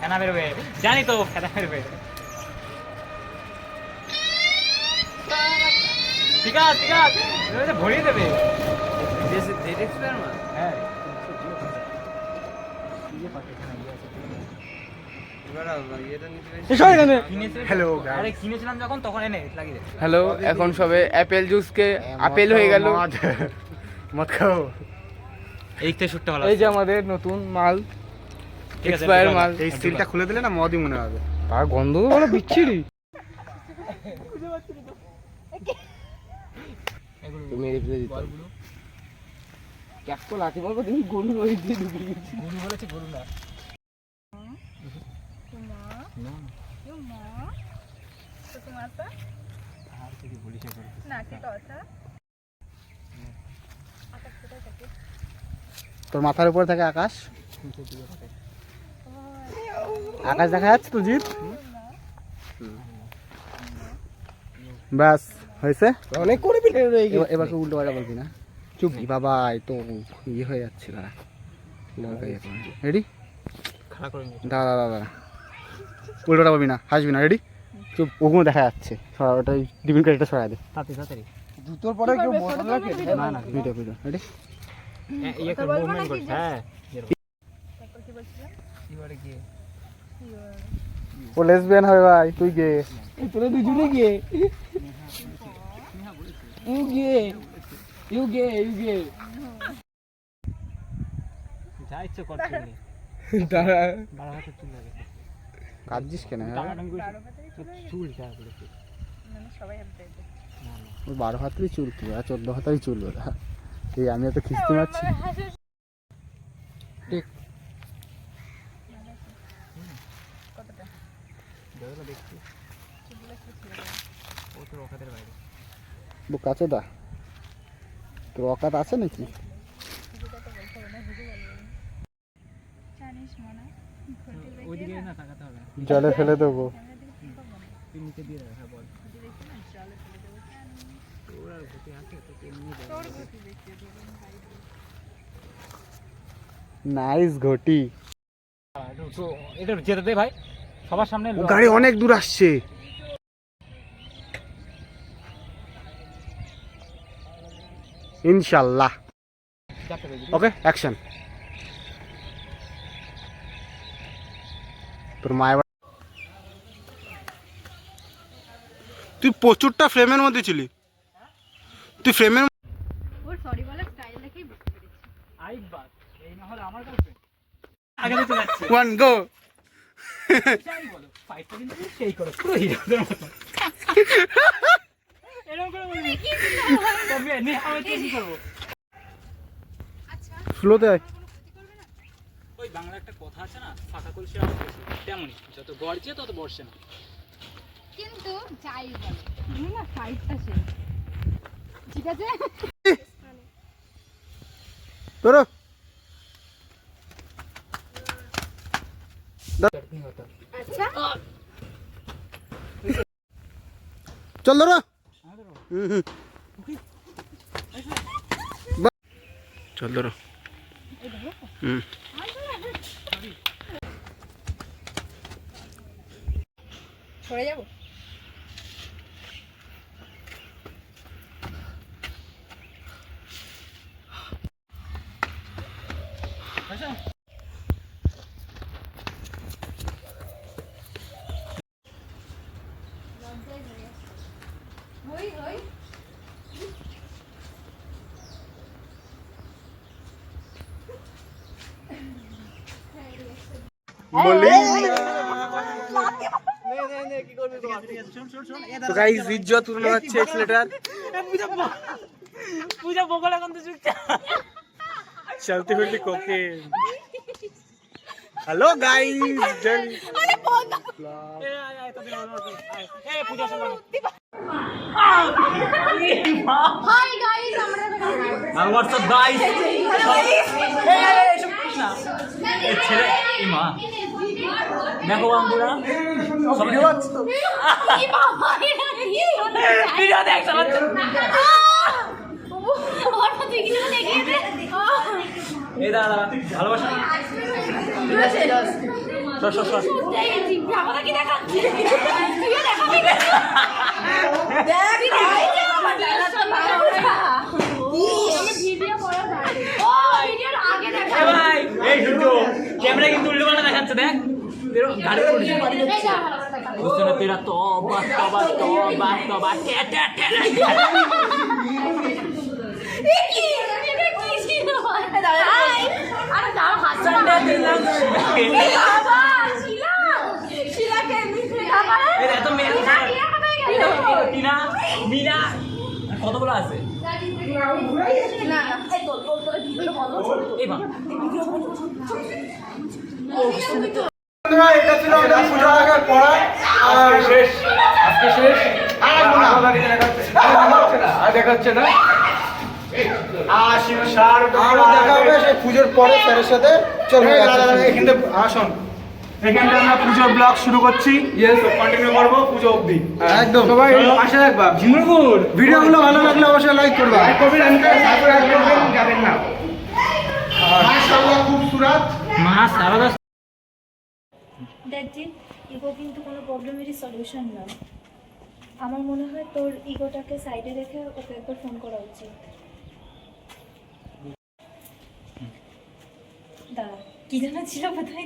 ফেনা বেরোবে, জানি তো ফেনা বেরোবে। ঠিক আছে ঠিক আছে, ভরিয়ে দেবে। হ্যাঁ কিনেছিলাম যখন তখন এনে লাগিয়ে দে। হ্যালো, এখন সবে অ্যাপেল জুসকে আপেল হয়ে গেল। মত খাও। এই থেকে শুটটা ভালো। এই যে আমাদের নতুন মাল, ঠিক আছে, এক্সপায়ার মাল। এই সিলটা খুলে দিলে না মদই মনে হবে। আর গন্ধ তো বড় বিচ্ছিরি। তুমি রিপ্লে দিতে ক্যাপ তো লাঠি মারবো, তুমি গরু ওই দিয়ে ঢুকে গেছি। গরু বলেছে, গরু না। তোর মাথার উপর থাকে আকাশ, আকাশ দেখা যাচ্ছে তো জিৎ। ব্যাস হয়েছে, অনেক করে পিঠে রয়ে গেছে। এবার তো উল্টো পাল্টা বলবি না। চুপ বাবা, এই তো ইয়ে হয়ে যাচ্ছে। দাঁড়া রেডি, খাড়া করে নিয়ে দাঁড়া দাঁড়া দাঁড়া, উল্টোটা বলবি না, হাসবি না। রেডি, চুপ। ওগুলো দেখা যাচ্ছে, সরা ওটাই ডিবিন কারিটা সরাই দে তাড়াতাড়ি। জুতোর পরে কেউ বোতল রাখে না না, ভিডিও ভিডিও। রেডি, ইয়ে করে মুভমেন্ট করছে। হ্যাঁ এবারে কি ও লেসবিয়ান হবে ভাই, তুই গে। তোরা দুজনে গিয়ে ইউ গে ইউ গে ইউ গে যা ইচ্ছে করছে নি। দাঁড়া, 12 হাতে চুল লাগে। কাঁদছিস কেন? টানাটানি করছে চুল যা করেছে। ওই 12 হাতেরই চুল কি, আর 14 হাতেরই চুল ওরা। এই আমি এত খিস্তি মারছি। ঠিক দেখো দেখছি ও তো রকাতের বাইরে। কাছে দা, তোর অকাত আছে নাকি? ওইদিকে না তাকাতে হবে, জলে ফেলে দেবো। তুই নিচে দিয়ে রাখা বল। তোর আর ভূতে আছে তো এমনি নাইস ঘটি। এটা যেতে দে ভাই, সবার সামনে। গাড়ি অনেক দূর আসছে। ইনশাল্লাহ। ওকে অ্যাকশন। তোর মায়ের তুই প্রচুরটা ফ্রেমের মধ্যে ছিলি, তুই ফ্রেমের ওর সরি বলার স্টাইল দেখেই বুঝতে পেরেছি। আরেকবার এই না হলে আমার গার্লফ্রেন্ড আগে তো যাচ্ছে। One go. যাই বলো, ফাইটটা কিন্তু সেই করে পুরো হিরোদের মতো। এরকম করে বলবি তবে নে আমি কি করব। স্লোতে আয়। ওই বাংলা একটা কথা আছে না, ফাঁকা কলসি আওয়াজ বেশি, তেমনই যত গর্জে তত বর্ষে না। কিন্তু যাই বলো, তুমি না ফাইটটা শেষ, ঠিক আছে? ধরো আচ্ছা চল ধরো। চল ধরো। সরে যাবো। হই হই বলি তো গাইস, ইজ্জত তুলে যাচ্ছে ছেলেটার। পূজা বগল এখন তো চুপচাপ চলতে হইলে কোকে। হ্যালো গাইস, আরে বন্ধ। এই পূজা সামনে হাই গাইস, আমরা আর হোয়াটসঅ্যাপ গাইস। এই ছেলে এই মা দেখো বন্ধুরা, ভিডিও আছে তো, কি বাবা এটা কি ভিডিও দেখ সবাই। ওর মধ্যে কিছু দেখিয়ে দে। এই দাঁড়া ভালোবাসা সর সর সর এই ঢুকো ক্যামেরা কিন্তু উল্টো পাল্টা দেখাচ্ছে দেখ গাড়ি পড়ছে বুঝছো না তেরা তবা তবা তবা তবা মিনা কতগুলো আছে এটা ছিল আমাদের পূজা লাগার পড়া আর শেষ আজকে শেষ আর দেখাচ্ছে না আরো দেখা হবে সেই পুজোর পরে স্যারের সাথে চলবে এখান থেকে আসুন এখান থেকে আমরা পুজোর ব্লগ শুরু করছি কন্টিনিউ করবো পুজো অবধি একদম সবাই পাশে থাকবা ঝিমুরপুর ভিডিওগুলো ভালো লাগলে অবশ্যই লাইক করবা যাবেন না মাশাআল্লাহ খুব সুরাত মা সারদা দেখছি ইগো কিন্তু কোনো প্রবলেমেরই সলিউশন না। আমার মনে হয় তোর ইগোটাকে সাইডে রেখে ওকে একবার ফোন করা উচিত। দাঁড়া কি জানা ছিল কোথায়